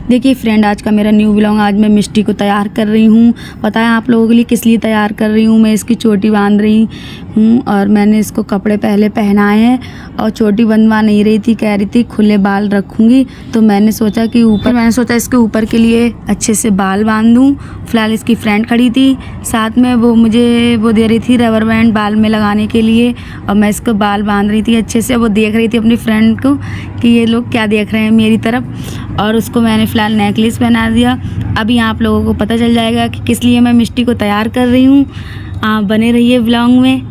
देखिए फ्रेंड, आज का मेरा न्यू व्लॉग। आज मैं मिष्टी को तैयार कर रही हूँ। पता है आप लोगों के लिए किस लिए तैयार कर रही हूँ? मैं इसकी चोटी बांध रही हूँ और मैंने इसको कपड़े पहले पहनाए हैं और चोटी बंधवा नहीं रही थी, कह रही थी खुले बाल रखूँगी। तो मैंने सोचा इसके ऊपर के लिए अच्छे से बाल बांध दूँ। फ़िलहाल इसकी फ्रेंड खड़ी थी साथ में, वो मुझे दे रही थी रबर बैंड बाल में लगाने के लिए और मैं इसको बाल बांध रही थी अच्छे से। वो देख रही थी अपनी फ्रेंड को कि ये लोग क्या देख रहे हैं मेरी तरफ, और उसको मैंने फ़िलहाल नेकलेस पहना दिया। अभी आप लोगों को पता चल जाएगा कि किस लिए मैं मिष्टी को तैयार कर रही हूँ। आप बने रहिए व्लॉग में।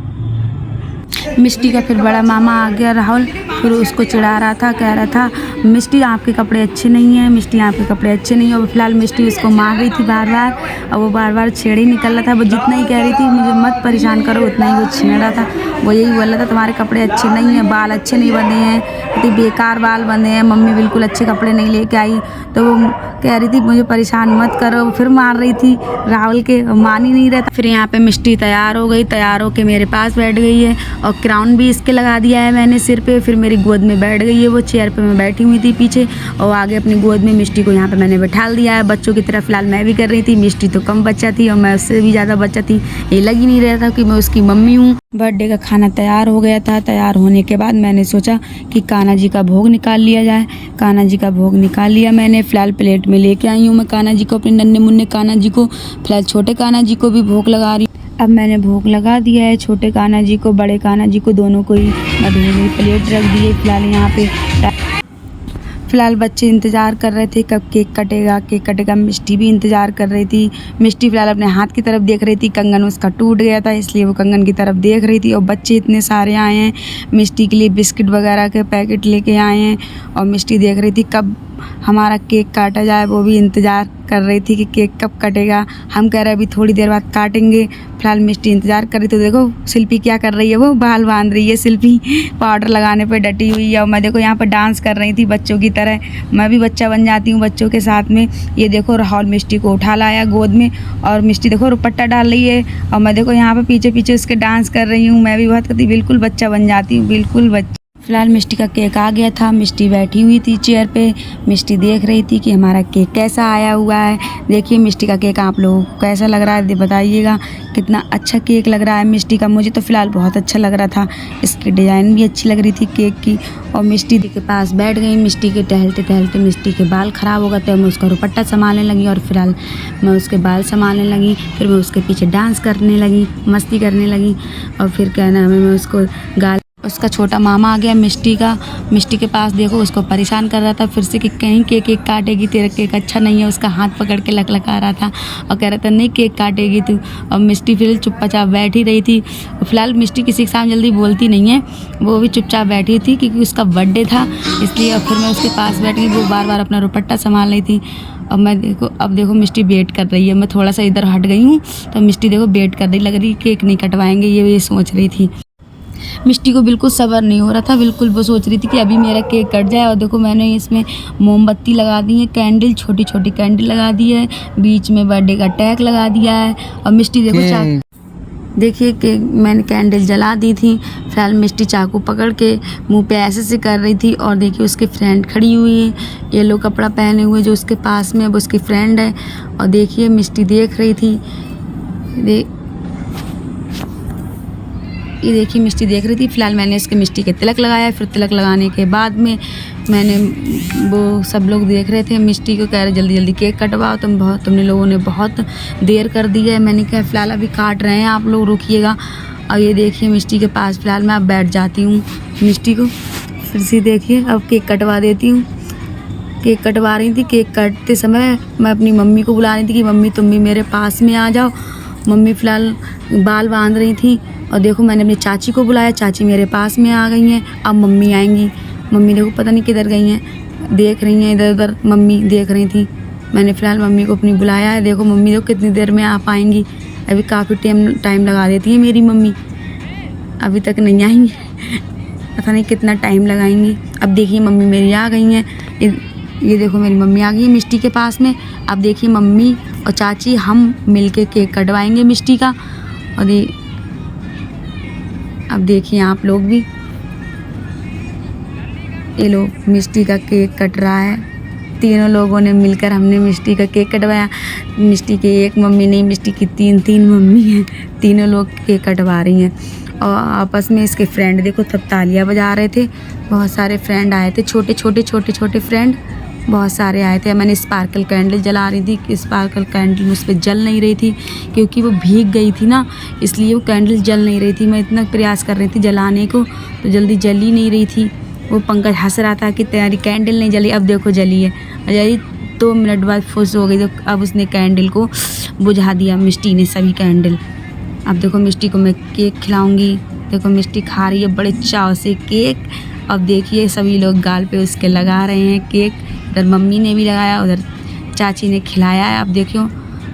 मिष्टी का फिर बड़ा मामा आ गया राहुल, फिर उसको चिढ़ा रहा था, कह रहा था मिष्टी आपके कपड़े अच्छे नहीं हैं, मिष्टी आपके कपड़े अच्छे नहीं हैं। और फिलहाल मिष्टी उसको मार रही थी बार बार और वो बार बार छेड़ ही निकल रहा था। वो जितना ही कह रही थी मुझे मत परेशान करो, उतना ही वो छेड़ रहा था। वो यही बोल रहा था तुम्हारे कपड़े अच्छे नहीं हैं, बाल अच्छे नहीं बंधे हैं, इतने बेकार बाल बंधे हैं, मम्मी बिल्कुल अच्छे कपड़े नहीं लेके आई। तो वो कह रही थी मुझे परेशान मत करो, फिर मार रही थी राहुल के, मान ही नहीं रहता। फिर यहाँ पे मिष्टी तैयार हो गई, तैयार होके मेरे पास बैठ गई है और क्राउन भी इसके लगा दिया है मैंने सिर पे। फिर मेरी गोद में बैठ गई है, वो चेयर पे मैं बैठी हुई थी पीछे और आगे अपनी गोद में मिष्टी को यहाँ पे मैंने बैठा दिया है। बच्चों की तरह फिलहाल मैं भी कर रही थी। मिष्टी तो कम बच्चा थी और मैं उससे भी ज़्यादा बच्चा थी, ये लग ही नहीं रहा था कि मैं उसकी मम्मी हूँ। बर्थडे का खाना तैयार हो गया था। तैयार होने के बाद मैंने सोचा कि कान्हा जी का भोग निकाल लिया जाए। कान्हा जी का भोग निकाल लिया मैंने। फ़िलहाल प्लेट में लेके आई हूँ मैं कान्हा जी को, अपने नन्हे मुन्ने कान्हा जी को। फ़िलहाल छोटे कान्हा जी को भी भोग लगा रही हूँ। अब मैंने भोग लगा दिया है छोटे कान्हा जी को, बड़े कान्हा जी को, दोनों को ही मैं प्लेट रख दी है। फ़िलहाल यहाँ पे फ़िलहाल बच्चे इंतज़ार कर रहे थे कब केक कटेगा। मिष्टी भी इंतज़ार कर रही थी। मिष्टी फ़िलहाल अपने हाथ की तरफ देख रही थी, कंगन उसका टूट गया था इसलिए वो कंगन की तरफ देख रही थी। और बच्चे इतने सारे आए हैं, मिष्टी के लिए बिस्किट वगैरह के पैकेट लेके आए हैं और मिष्टी देख रही थी कब हमारा केक काटा जाए। वो भी इंतज़ार कर रही थी कि केक कब कटेगा। हम कह रहे अभी थोड़ी देर बाद काटेंगे। फ़िलहाल मिष्टी इंतज़ार कर रही। तो देखो शिल्पी क्या कर रही है, वो बाल बांध रही है। शिल्पी पाउडर लगाने पे डटी हुई है और मैं देखो यहाँ पर डांस कर रही थी बच्चों की तरह। मैं भी बच्चा बन जाती हूँ बच्चों के साथ में। ये देखो राहुल मिष्टी को उठा लाया गोद में और मिष्टी देखो दुपट्टा डाल रही है और मैं देखो यहाँ पर पीछे पीछे उसके डांस कर रही हूँ। मैं भी बहुत करती, बिल्कुल बच्चा बन जाती हूँ, बिल्कुल बच्चा। फ़िलहाल मिष्टी का केक आ गया था। मिष्टी बैठी हुई थी चेयर पे। मिष्टी देख रही थी कि हमारा केक कैसा आया हुआ है। देखिए मिष्टी का केक आप लोगों को कैसा लग रहा है बताइएगा। कितना अच्छा केक लग रहा है मिष्टी का। मुझे तो फ़िलहाल बहुत अच्छा लग रहा था। इसकी डिज़ाइन भी अच्छी लग रही थी केक की। और मिष्टी के पास बैठ गई। मिष्टी के टहलते टहलते मिष्टी के बाल ख़राब हो गए थे। मैं उसका दुपट्टा संभालने लगी और फ़िलहाल मैं उसके बाल संभालने लगी। फिर मैं उसके पीछे डांस करने लगी, मस्ती करने लगी। और फिर क्या नाम है, मैं उसको उसका छोटा मामा आ गया मिष्टी के पास। देखो उसको परेशान कर रहा था फिर से कि कहीं केक काटेगी, तेरा केक अच्छा नहीं है। उसका हाथ पकड़ के लकलका रहा था और कह रहा था नहीं केक काटेगी तू। और मिष्टी फिर चुपचाप बैठी रही थी। फ़िलहाल मिष्टी किसी के सामने जल्दी बोलती नहीं है, वो भी चुपचाप बैठी थी क्योंकि उसका बर्थडे था इसलिए। और फिर मैं उसके पास बैठ गई। वो बार बार अपना दुपट्टा संभाल रही थी। अब देखो मिष्टी वेट कर रही है। मैं थोड़ा सा इधर हट गई हूँ तो मिष्टी देखो वेट कर रही, लग रही केक नहीं कटवाएंगे ये सोच रही थी। मिष्टी को बिल्कुल सब्र नहीं हो रहा था, बिल्कुल वो सोच रही थी कि अभी मेरा केक कट जाए। और देखो मैंने इसमें मोमबत्ती लगा दी है, कैंडल, छोटी छोटी कैंडल लगा दी है, बीच में बर्थडे का टैग लगा दिया है। और मिष्टी देखो देखिए कि मैंने कैंडल जला दी थी। फिलहाल मिष्टी चाकू पकड़ के मुंह पे ऐसे कर रही थी। और देखिए उसकी फ्रेंड खड़ी हुई है, येलो कपड़ा पहने हुए जो उसके पास में, अब उसकी फ्रेंड है। और देखिए मिष्टी देख रही थी, ये देखिए मिष्टी देख रही थी। फ़िलहाल मैंने इसके मिष्टी के तिलक लगाया। फिर तिलक लगाने के बाद में मैंने वो सब लोग देख रहे थे मिष्टी को, कह रहे जल्दी जल्दी केक कटवाओ, तुमने लोगों ने बहुत देर कर दी है। मैंने कहा फ़िलहाल अभी काट रहे हैं, आप लोग रुकिएगा। और ये देखिए मिष्टी के पास फ़िलहाल मैं अब बैठ जाती हूँ। मिष्टी को फिर से देखिए अब केक कटवा देती हूँ। केक कटवा रही थी, केक काटते समय मैं अपनी मम्मी को बुला रही थी कि मम्मी तुम भी मेरे पास में आ जाओ। मम्मी फ़िलहाल बाल बांध रही थी। और देखो मैंने अपनी चाची को बुलाया, चाची मेरे पास में आ गई हैं। अब मम्मी आएंगी। मम्मी देखो पता नहीं किधर गई हैं, देख रही हैं इधर उधर, मम्मी देख रही थी। मैंने फ़िलहाल मम्मी को अपनी बुलाया है। देखो मम्मी देखो कितनी देर में आ पाएंगी, अभी काफ़ी टाइम लगा देती है मेरी मम्मी, अभी तक नहीं आएंगी, पता नहीं कितना टाइम लगाएंगी। अब देखिए मम्मी मेरी आ गई हैं। ये देखो मेरी मम्मी आ गई है मिष्टी के पास में। अब देखिए मम्मी और चाची हम मिलके केक कटवाएंगे मिष्टी का। और अब देखिए आप लोग भी, ये लो मिष्टी का केक कट रहा है। तीनों लोगों ने मिलकर हमने मिष्टी का केक कटवाया। मिष्टी की एक मम्मी नहीं, मिष्टी की तीन मम्मी हैं, तीनों लोग केक कटवा रही हैं। और आपस में इसके फ्रेंड देखो तब तालियां बजा रहे थे। बहुत सारे फ्रेंड आए थे, छोटे छोटे फ्रेंड बहुत सारे आए थे। मैंने स्पार्कल कैंडल जला रही थी कि स्पार्कल कैंडल उस पर जल नहीं रही थी क्योंकि वो भीग गई थी ना, इसलिए वो कैंडल जल नहीं रही थी। मैं इतना प्रयास कर रही थी जलाने को तो जल्दी जल ही नहीं रही थी। वो पंकज हंस रहा था कि तुम्हारी कैंडल नहीं जली, अब देखो जली है। जली 2 मिनट बाद फुस हो गई, तो अब उसने कैंडल को बुझा दिया, मिष्टी ने सभी कैंडल। अब देखो मिष्टी को मैं केक खिलाऊंगी। देखो मिष्टी खा रही है बड़े चाव से केक। अब देखिए सभी लोग गाल पे उसके लगा रहे हैं केक। इधर मम्मी ने भी लगाया, उधर चाची ने खिलाया है। अब देखियो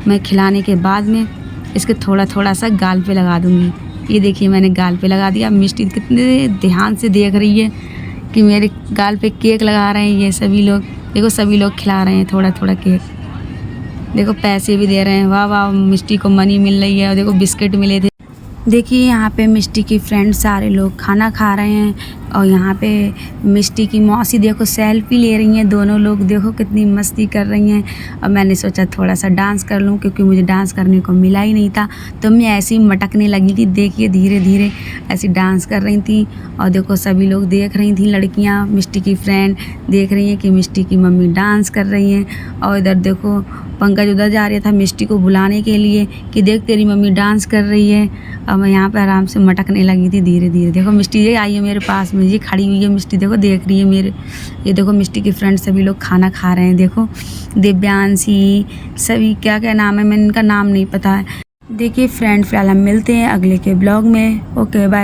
मैं खिलाने के बाद में इसके थोड़ा सा गाल पे लगा दूँगी। ये देखिए मैंने गाल पे लगा दिया। मिष्टी कितने ध्यान से देख रही है कि मेरे गाल पे केक लगा रहे हैं ये सभी लोग। देखो सभी लोग खिला रहे हैं थोड़ा केक। देखो पैसे भी दे रहे हैं, वाह वाह मिष्टी को मनी मिल रही है। और देखो बिस्किट मिले थे। देखिए यहाँ पे मिष्टी की फ्रेंड सारे लोग खाना खा रहे हैं और यहाँ पे मिष्टी की मौसी देखो सेल्फी ले रही हैं। दोनों लोग देखो कितनी मस्ती कर रही हैं। और मैंने सोचा थोड़ा सा डांस कर लूँ क्योंकि मुझे डांस करने को मिला ही नहीं था, तो मैं ऐसे ही मटकने लगी थी। देखिए धीरे धीरे ऐसी डांस कर रही थी। और देखो सभी लोग देख रही थी, लड़कियाँ मिष्टी की फ्रेंड देख रही हैं कि मिष्टी की मम्मी डांस कर रही हैं। और इधर देखो पंकज उधर जा रहा था मिष्टी को बुलाने के लिए कि देख तेरी मम्मी डांस कर रही है। अब मैं यहाँ पे आराम से मटकने लगी थी धीरे धीरे। देखो मिष्टी ये आई है मेरे पास में, ये खड़ी हुई है मिष्टी, देखो देख रही है मेरे। ये देखो मिष्टी की फ्रेंड सभी लोग खाना खा रहे हैं। देखो दिव्यांशी सभी क्या क्या नाम है, मैंने इनका नाम नहीं पता है। देखिए फ्रेंड फिलहाल हम मिलते हैं अगले के ब्लॉग में। Okay bye.